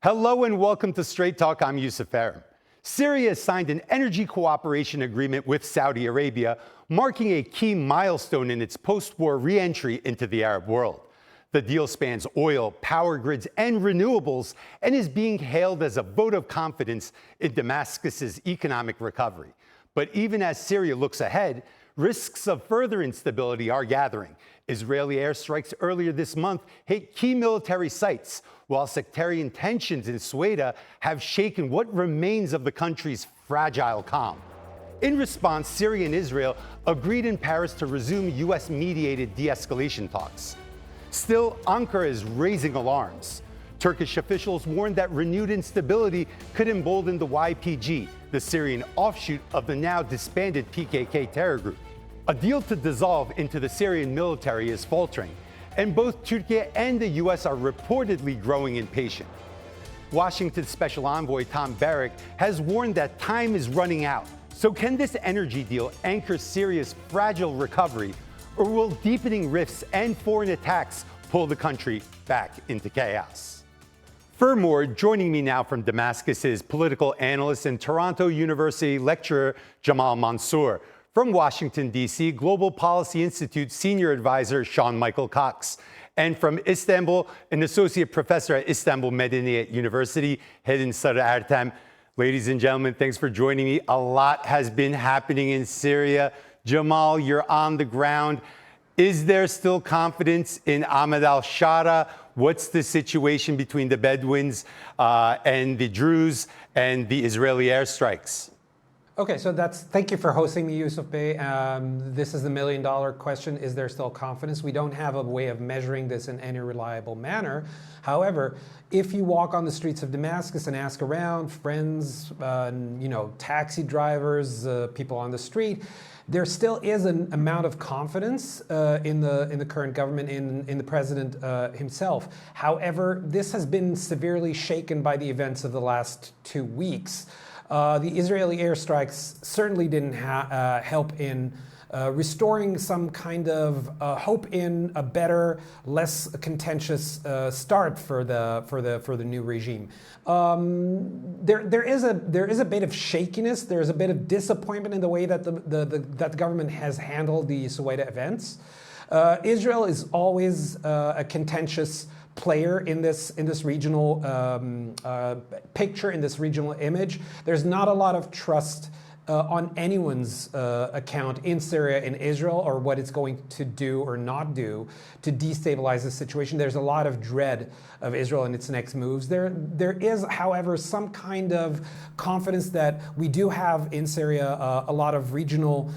Hello and welcome to Straight Talk. I'm Yusuf Aram. Syria has signed an energy cooperation agreement with Saudi Arabia, marking a key milestone in its post-war re-entry into the Arab world. The deal spans oil, power grids, and renewables, and is being hailed as a vote of confidence in Damascus's economic recovery. But even as Syria looks ahead, risks of further instability are gathering. Israeli airstrikes earlier this month hit key military sites, while sectarian tensions in Sweida have shaken what remains of the country's fragile calm. In response, Syria and Israel agreed in Paris to resume US-mediated de-escalation talks. Still, Ankara is raising alarms. Turkish officials warned that renewed instability could embolden the YPG, the Syrian offshoot of the now-disbanded PKK terror group. A deal to dissolve into the Syrian military is faltering, and both Turkiye and the US are reportedly growing impatient. Washington's special envoy Tom Barrack has warned that time is running out. So can this energy deal anchor Syria's fragile recovery, or will deepening rifts and foreign attacks pull the country back into chaos? For more, joining me now from Damascus is political analyst and Toronto University lecturer Jamal Mansour. From Washington, D.C., Global Policy Institute Senior Advisor Sean Michael Cox. And from Istanbul, an associate professor at Istanbul Medeniyet University, Hedin Sarı Ertem. Ladies and gentlemen, thanks for joining me. A lot has been happening in Syria. Jamal, you're on the ground. Is there still confidence in Ahmed al-Shara? What's the situation between the Bedouins and the Druze and the Israeli airstrikes? Okay, so thank you for hosting me, Yusuf Bey. This is the million-dollar question. Is there still confidence? We don't have a way of measuring this in any reliable manner. However, if you walk on the streets of Damascus and ask around, friends, taxi drivers, people on the street, there still is an amount of confidence in the current government, in the president himself. However, this has been severely shaken by the events of the last 2 weeks. The Israeli airstrikes certainly didn't help in restoring some kind of hope in a better, less contentious start for the new regime. There is a bit of shakiness. There is a bit of disappointment in the way that that the government has handled the Sweida events. Israel is always a contentious player in this regional picture, in this regional image. There's not a lot of trust on anyone's account in Syria and Israel, or what it's going to do or not do to destabilize the situation. There's a lot of dread of Israel and its next moves. There is, however, some kind of confidence that we do have in Syria a lot of regional,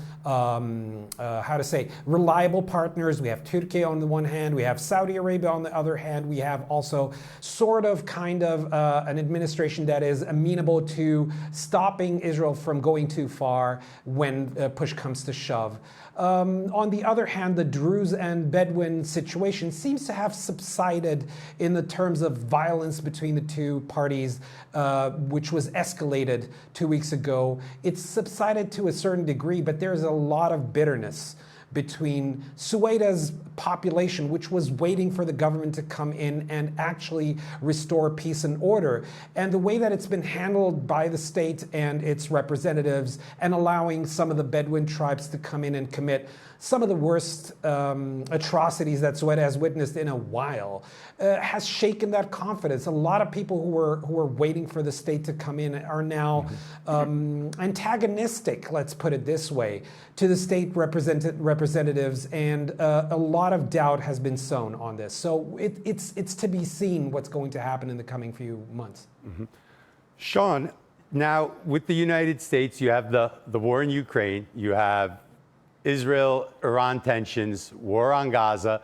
reliable partners. We have Turkiye on the one hand, we have Saudi Arabia on the other hand. We have also an administration that is amenable to stopping Israel from going too far when push comes to shove. On the other hand, the Druze and Bedouin situation seems to have subsided in the terms of violence between the two parties, which was escalated 2 weeks ago. It's subsided to a certain degree, but there's a lot of bitterness between Suwaida's population, which was waiting for the government to come in and actually restore peace and order, and the way that it's been handled by the state and its representatives, and allowing some of the Bedouin tribes to come in and commit some of the worst atrocities that Sweida has witnessed in a while, has shaken that confidence. A lot of people who were waiting for the state to come in are now antagonistic, let's put it this way, to the state representatives, and a lot of doubt has been sown on this. So it's to be seen what's going to happen in the coming few months. Mm-hmm. Sean, now with the United States, you have the war in Ukraine, you have Israel-Iran tensions, war on Gaza.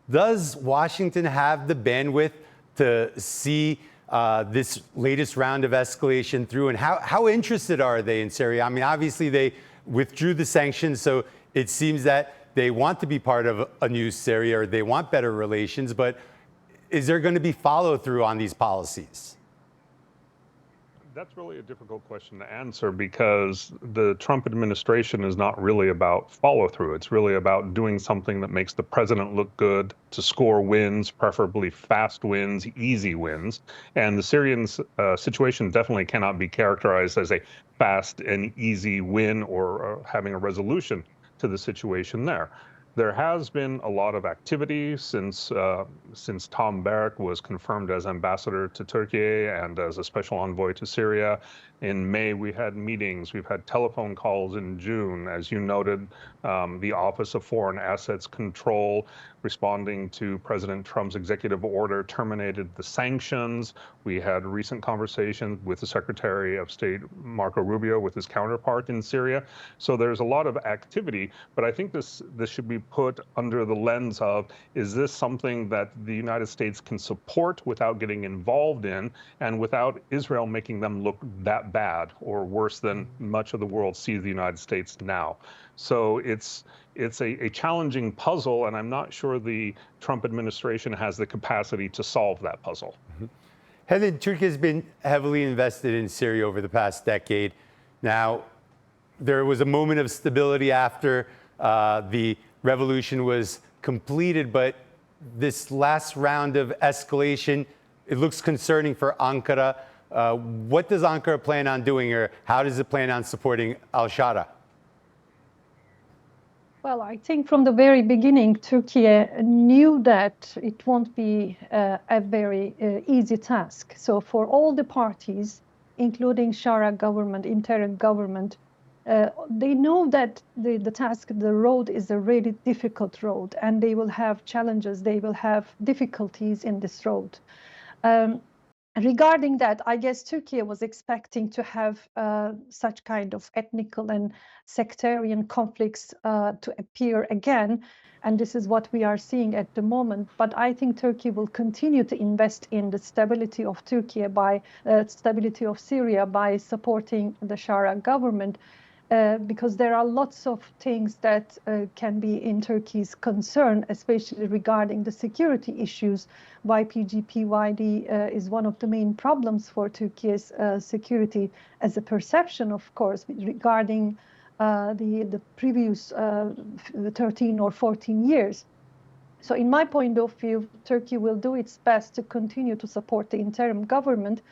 Does Washington have the bandwidth to see this latest round of escalation through? And how interested are they in Syria? I mean, obviously they withdrew the sanctions, so it seems that they want to be part of a new Syria, or they want better relations, but is there going to be follow-through on these policies? That's really a difficult question to answer because the Trump administration is not really about follow through. It's really about doing something that makes the president look good, to score wins, preferably fast wins, easy wins. And the Syrian situation definitely cannot be characterized as a fast and easy win or having a resolution to the situation there. There has been a lot of activity since Tom Barrack was confirmed as ambassador to Turkiye and as a special envoy to Syria. In May, we had meetings. We've had telephone calls in June. As you noted, the Office of Foreign Assets Control, responding to President Trump's executive order, terminated the sanctions. We had recent conversations with the Secretary of State, Marco Rubio, with his counterpart in Syria. So there's a lot of activity, but I think this should be put under the lens of, is this something that the United States can support without getting involved in and without Israel making them look that bad or worse than much of the world sees the United States now. So it's a challenging puzzle, and I'm not sure the Trump administration has the capacity to solve that puzzle. Helen, Turkey has been heavily invested in Syria over the past decade. Now, there was a moment of stability after the revolution was completed, but this last round of escalation, it looks concerning for Ankara. What does Ankara plan on doing, or how does it plan on supporting al-Shara? Well, I think from the very beginning, Turkey knew that it won't be a very easy task. So for all the parties, including Shara government, interim government, they know that the task, the road is a really difficult road, and they will have challenges, they will have difficulties in this road. Regarding that, I guess Turkey was expecting to have such kind of ethnical and sectarian conflicts to appear again, and this is what we are seeing at the moment. But I think Turkey will continue to invest in the stability of Turkey by stability of Syria by supporting the Shara government. Because there are lots of things that can be in Turkey's concern, especially regarding the security issues. YPG PYD is one of the main problems for Turkey's security as a perception, of course, regarding the previous 13 or 14 years. So in my point of view, Turkey will do its best to continue to support the interim government,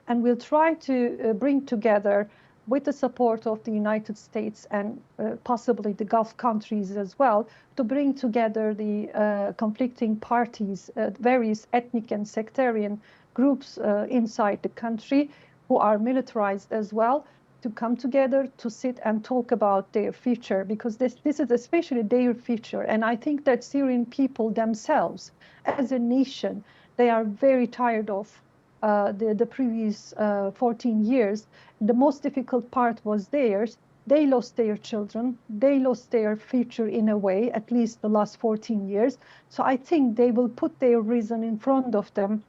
and will try to bring together, with the support of the United States and possibly the Gulf countries as well, to bring together the conflicting parties, various ethnic and sectarian groups inside the country who are militarized as well, to come together to sit and talk about their future, because this is especially their future. And I think that Syrian people themselves, as a nation, they are very tired of the previous 14 years. The most difficult part was theirs. They lost their children. They lost their future in a way, at least the last 14 years. So I think they will put their reason in front of them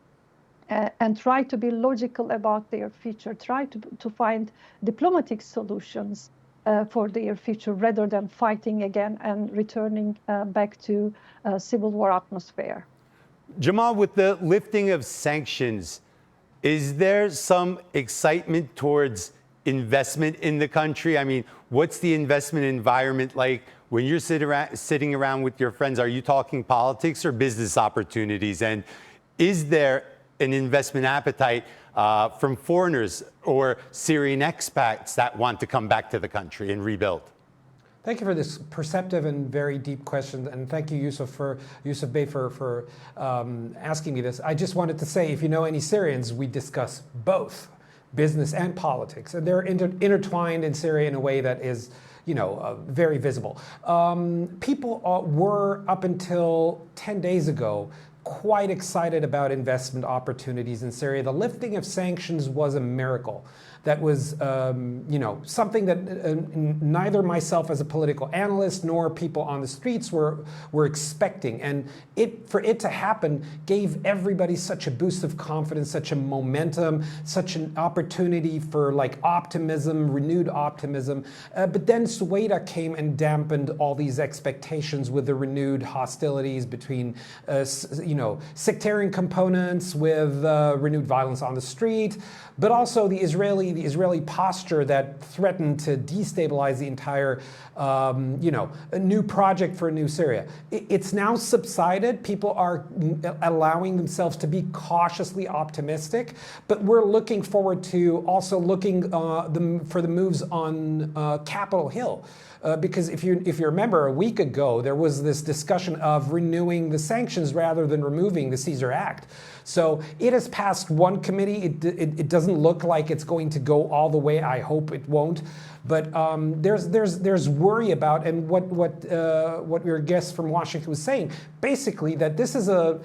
and try to be logical about their future, try to find diplomatic solutions for their future rather than fighting again and returning back to a civil war atmosphere. Jamal, with the lifting of sanctions, is there some excitement towards investment in the country? I mean, what's the investment environment like when you're sitting around with your friends? Are you talking politics or business opportunities? And is there an investment appetite from foreigners or Syrian expats that want to come back to the country and rebuild? Thank you for this perceptive and very deep question, and thank you, Yusuf Bey, for asking me this. I just wanted to say, if you know any Syrians, we discuss both business and politics, and they're intertwined in Syria in a way that is, very visible. People were, up until 10 days ago, quite excited about investment opportunities in Syria. The lifting of sanctions was a miracle. That was, something that neither myself as a political analyst nor people on the streets were expecting. And for it to happen gave everybody such a boost of confidence, such a momentum, such an opportunity for optimism, renewed optimism. But then Sweida came and dampened all these expectations with the renewed hostilities between, sectarian components with renewed violence on the street, but also the Israeli posture that threatened to destabilize the entire, a new project for a new Syria. It's now subsided. People are allowing themselves to be cautiously optimistic, but we're looking forward to also looking for the moves on Capitol Hill. Because if you remember, a week ago, there was this discussion of renewing the sanctions rather than removing the Caesar Act. So it has passed one committee. It doesn't look like it's going to go all the way. I hope it won't. But there's worry about, and what your guest from Washington was saying, basically that this is the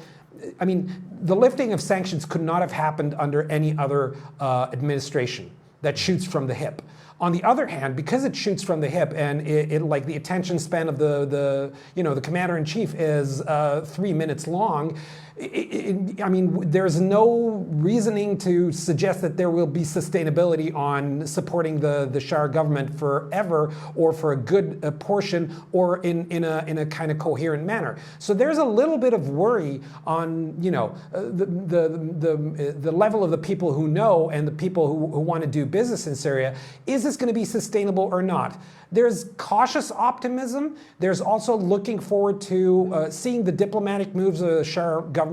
lifting of sanctions could not have happened under any other administration that shoots from the hip. On the other hand, because it shoots from the hip and it like the attention span of the commander-in-chief is 3 minutes long, there's no reasoning to suggest that there will be sustainability on supporting the Shah government forever or for a good portion or in a kind of coherent manner. So there's a little bit of worry on the level of the people who know and the people who want to do business in Syria. Is this going to be sustainable or not? There's cautious optimism. There's also looking forward to seeing the diplomatic moves of the Shah government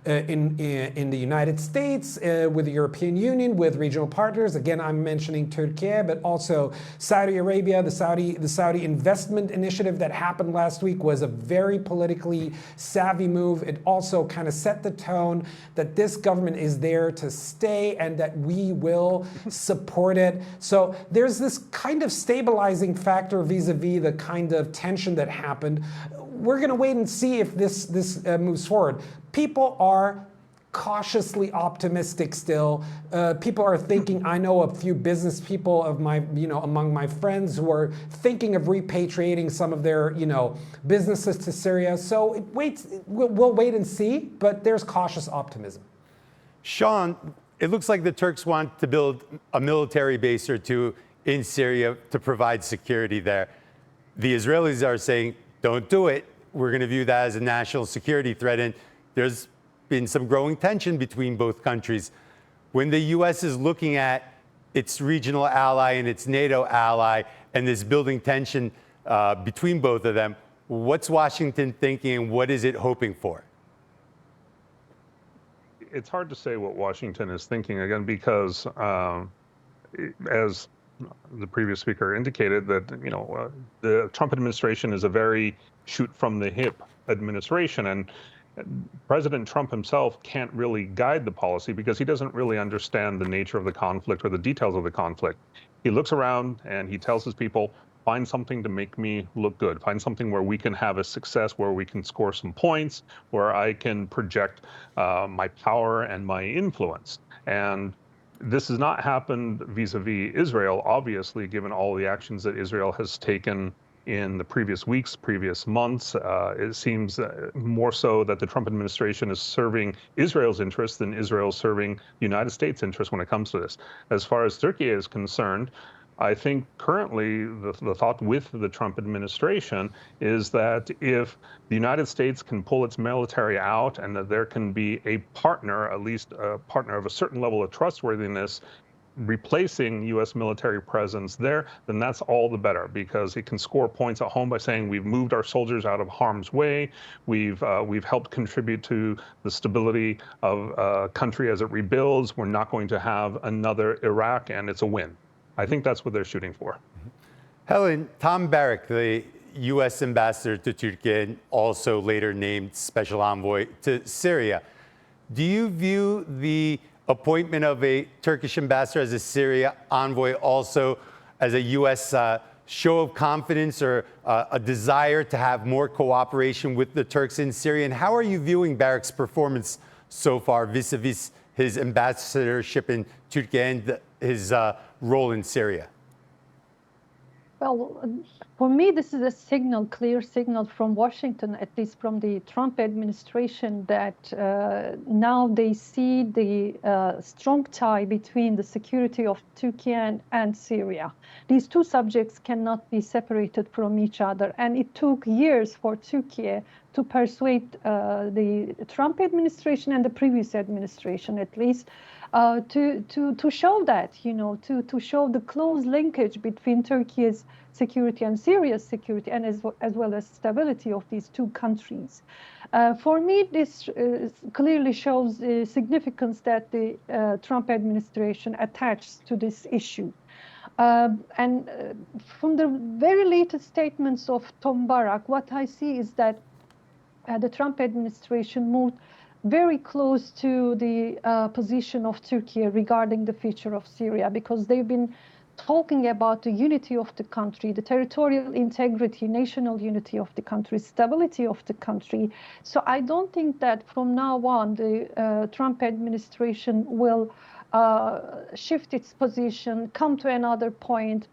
in the United States, with the European Union, with regional partners. Again, I'm mentioning Turkiye, but also Saudi Arabia. The Saudi investment initiative that happened last week was a very politically savvy move. It also kind of set the tone that this government is there to stay and that we will support it. So there's this kind of stabilizing factor vis-a-vis the kind of tension that happened. We're going to wait and see if this moves forward. People are cautiously optimistic still. People are thinking, I know a few business people of my, among my friends who are thinking of repatriating some of their, businesses to Syria. So we'll wait and see, but there's cautious optimism. Sean, it looks like the Turks want to build a military base or two in Syria to provide security there. The Israelis are saying, don't do it. We're going to view that as a national security threat. And there's been some growing tension between both countries. When the U.S. is looking at its regional ally and its NATO ally and this building tension between both of them, what's Washington thinking and what is it hoping for? It's hard to say what Washington is thinking, again, because as the previous speaker indicated, that the Trump administration is a very shoot from the hip administration, and President Trump himself can't really guide the policy because he doesn't really understand the nature of the conflict or the details of the conflict. He looks around and he tells his people, find something to make me look good. Find something where we can have a success, where we can score some points, where I can project my power and my influence. And this has not happened vis-a-vis Israel, obviously, given all the actions that Israel has taken in the previous weeks, previous months. It seems more so that the Trump administration is serving Israel's interests than Israel serving the United States' interests when it comes to this. As far as Turkey is concerned, I think currently the thought with the Trump administration is that if the United States can pull its military out and that there can be a partner, at least a partner of a certain level of trustworthiness, replacing U.S. military presence there, then that's all the better, because it can score points at home by saying we've moved our soldiers out of harm's way, we've helped contribute to the stability of a country as it rebuilds, we're not going to have another Iraq, and it's a win. I think that's what they're shooting for. Helen, Tom Barrack, the U.S. ambassador to Turkey, and also later named special envoy to Syria. Do you view the appointment of a Turkish ambassador as a Syria envoy also as a U.S. Show of confidence or a desire to have more cooperation with the Turks in Syria? And how are you viewing Barrack's performance so far vis-a-vis his ambassadorship in Turkey and his role in Syria? Well, for me, this is a signal, clear signal from Washington, at least from the Trump administration, that now they see the strong tie between the security of Turkey and Syria. These two subjects cannot be separated from each other. And it took years for Turkey to persuade the Trump administration and the previous administration, at least, to show that, to show the close linkage between Turkey's security and Syria's security, and as well as stability of these two countries. For me, this clearly shows the significance that the Trump administration attaches to this issue. And from the very latest statements of Tom Barrack, what I see is that the Trump administration moved very close to the position of Turkey regarding the future of Syria, because they've been talking about the unity of the country, the territorial integrity, national unity of the country, stability of the country. So I don't think that from now on the Trump administration will shift its position, come to another point.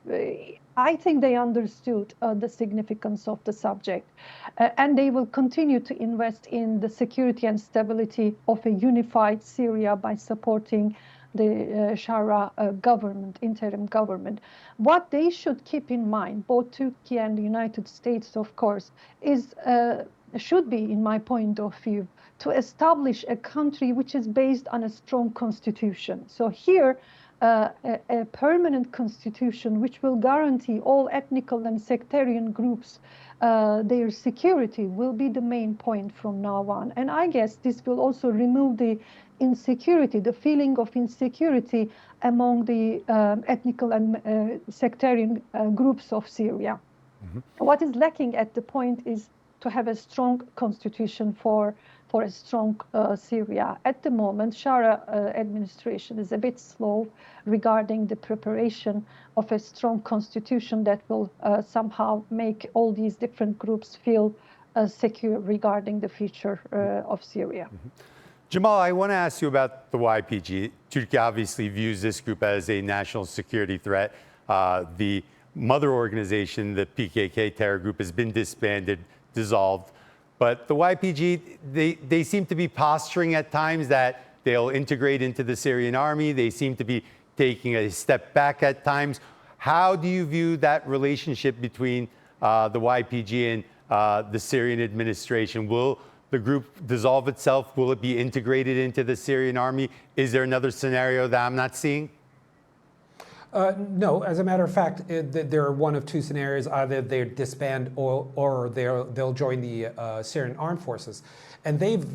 I think they understood the significance of the subject, and they will continue to invest in the security and stability of a unified Syria by supporting the Shara government, interim government. What they should keep in mind, both Turkey and the United States, of course, is should be, in my point of view, to establish a country which is based on a strong constitution. So here, a permanent constitution which will guarantee all ethnical and sectarian groups their security will be the main point from now on. And I guess this will also remove the insecurity, the feeling of insecurity among the ethnical and sectarian groups of Syria. Mm-hmm. What is lacking at the point is to have a strong constitution for a strong Syria. At the moment, Shara administration is a bit slow regarding the preparation of a strong constitution that will somehow make all these different groups feel secure regarding the future of Syria. Mm-hmm. Jamal, I want to ask you about the YPG. Turkey obviously views this group as a national security threat. The mother organization, the PKK terror group, has been disbanded, dissolved. But the YPG, they seem to be posturing at times that they'll integrate into the Syrian army. They seem to be taking a step back at times. How do you view that relationship between the YPG and the Syrian administration? Will the group dissolve itself? Will it be integrated into the Syrian army? Is there another scenario that I'm not seeing? No, as a matter of fact, there are one of two scenarios. Either they disband or they'll join the Syrian armed forces. And they've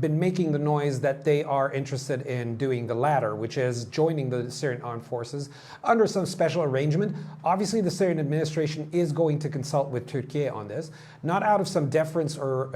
been making the noise that they are interested in doing the latter, which is joining the Syrian armed forces under some special arrangement. Obviously, the Syrian administration is going to consult with Turkey on this, not out of some deference or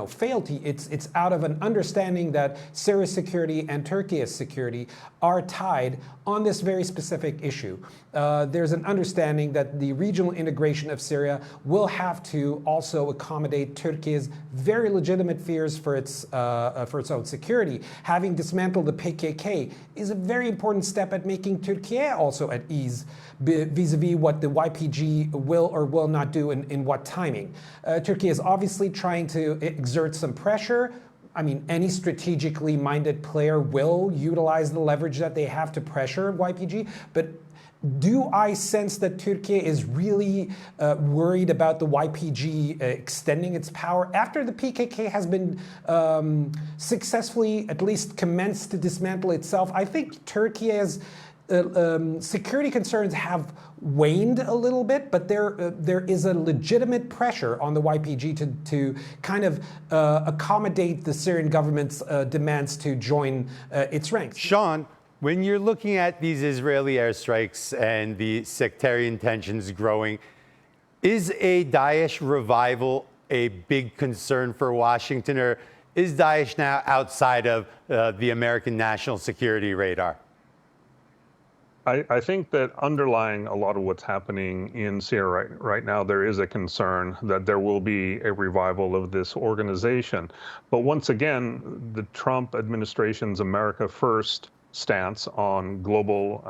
fealty. It's out of an understanding that Syria's security and Turkey's security are tied on this very specific issue. There's an understanding that the regional integration of Syria will have to also accommodate Turkey's very legitimate fears for its own security. Having dismantled the PKK is a very important step at making Turkey also at ease vis-a-vis what the YPG will or will not do in what timing. Turkey is obviously trying to exert some pressure. I mean, any strategically minded player will utilize the leverage that they have to pressure YPG, but do I sense that Turkey is really worried about the YPG extending its power? After the PKK has been successfully at least commenced to dismantle itself, I think Turkey's security concerns have waned a little bit, but there is a legitimate pressure on the YPG to kind of accommodate the Syrian government's demands to join its ranks. Sean, when you're looking at these Israeli airstrikes and the sectarian tensions growing, is a Daesh revival a big concern for Washington, or is Daesh now outside of the American national security radar? I think that underlying a lot of what's happening in Syria right now, there is a concern that there will be a revival of this organization. But once again, the Trump administration's America First stance on global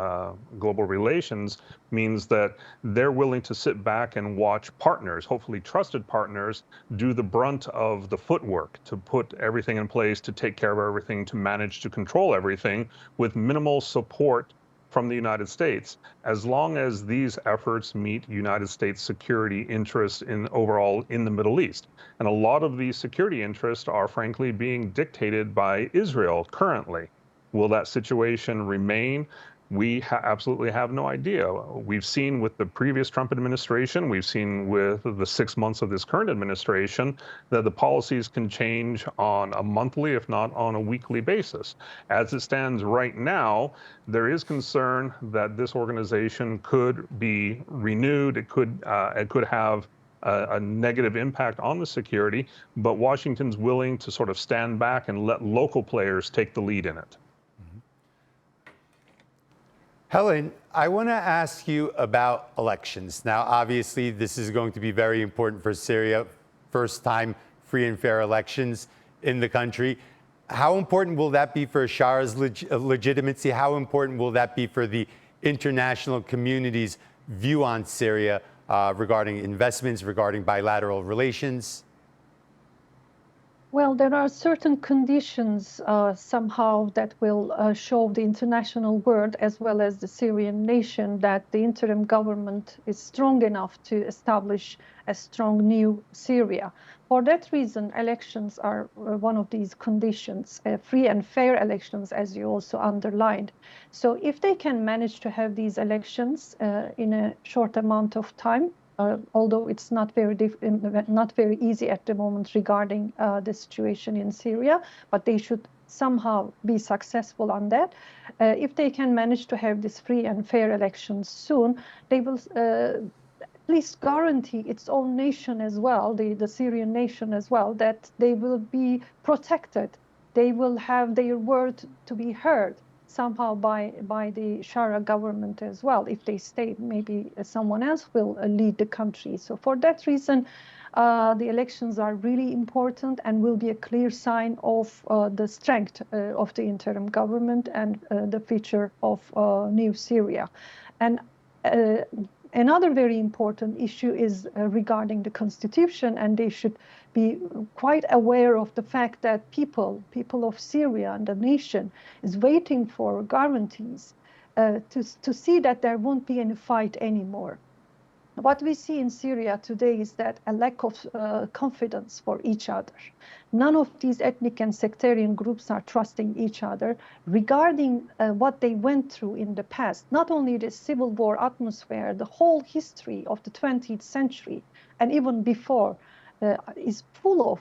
relations means that they're willing to sit back and watch partners, hopefully trusted partners, do the brunt of the footwork to put everything in place, to take care of everything, to manage to control everything with minimal support from the United States, as long as these efforts meet United States security interests overall in the Middle East. And a lot of these security interests are frankly being dictated by Israel currently. Will that situation remain? We absolutely have no idea. We've seen with the previous Trump administration, we've seen with the 6 months of this current administration, that the policies can change on a monthly, if not on a weekly basis. As it stands right now, there is concern that this organization could be renewed. It could have a negative impact on the security, but Washington's willing to sort of stand back and let local players take the lead in it. Helen, I want to ask you about elections. Now, obviously, this is going to be very important for Syria. First time free and fair elections in the country. How important will that be for Shara's legitimacy? How important will that be for the international community's view on Syria regarding investments, regarding bilateral relations? Well, there are certain conditions somehow that will show the international world as well as the Syrian nation that the interim government is strong enough to establish a strong new Syria. For that reason, elections are one of these conditions, free and fair elections, as you also underlined. So if they can manage to have these elections in a short amount of time, although it's not very easy at the moment regarding the situation in Syria, but they should somehow be successful on that. If they can manage to have these free and fair elections soon, they will at least guarantee its own nation as well, the Syrian nation as well, that they will be protected. They will have their word to be heard somehow by the Shara government as well. If they stay, maybe someone else will lead the country. So for that reason, the elections are really important and will be a clear sign of the strength of the interim government and the future of new Syria. And another very important issue is regarding the constitution, and they should be quite aware of the fact that people of Syria and the nation is waiting for guarantees to see that there won't be any fight anymore. What we see in Syria today is that a lack of confidence for each other. None of these ethnic and sectarian groups are trusting each other regarding what they went through in the past. Not only the civil war atmosphere, the whole history of the 20th century and even before is full of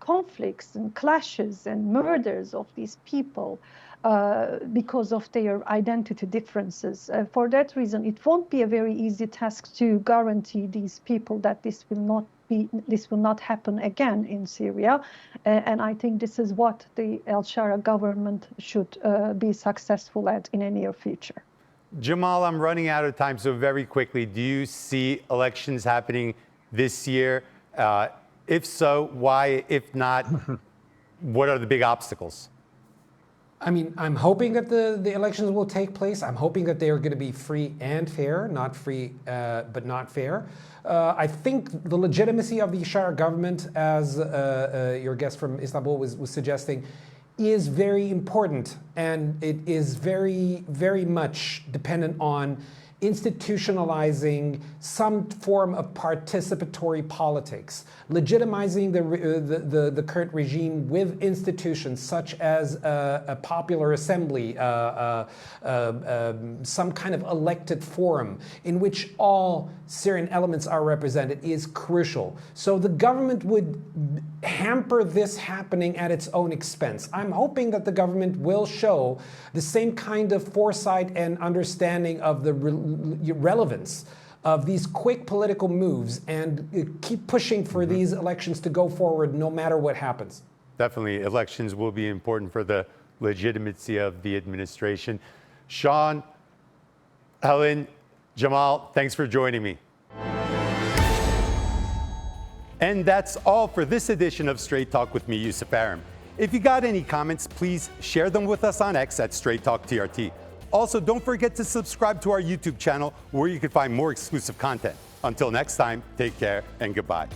conflicts and clashes and murders of these people because of their identity differences. For that reason, it won't be a very easy task to guarantee these people that this will not happen again in Syria. And I think this is what the al-Shara government should be successful at in the near future. Jamal, I'm running out of time, so very quickly, do you see elections happening this year? If so, why? If not, what are the big obstacles? I mean, I'm hoping that the elections will take place. I'm hoping that they are going to be free and fair, not free but not fair. I think the legitimacy of the Shara government, as your guest from Istanbul was suggesting, is very important, and it is very, very much dependent on institutionalizing some form of participatory politics, legitimizing the current regime with institutions such as a popular assembly, some kind of elected forum in which all Syrian elements are represented is crucial. So the government would hamper this happening at its own expense. I'm hoping that the government will show the same kind of foresight and understanding of the relevance of these quick political moves and keep pushing for these elections to go forward no matter what happens. Definitely, elections will be important for the legitimacy of the administration. Sean, Helen, Jamal, thanks for joining me. And that's all for this edition of Straight Talk with me, Yusuf Aram. If you got any comments, please share them with us on X at Straight Talk TRT. Also, don't forget to subscribe to our YouTube channel where you can find more exclusive content. Until next time, take care and goodbye.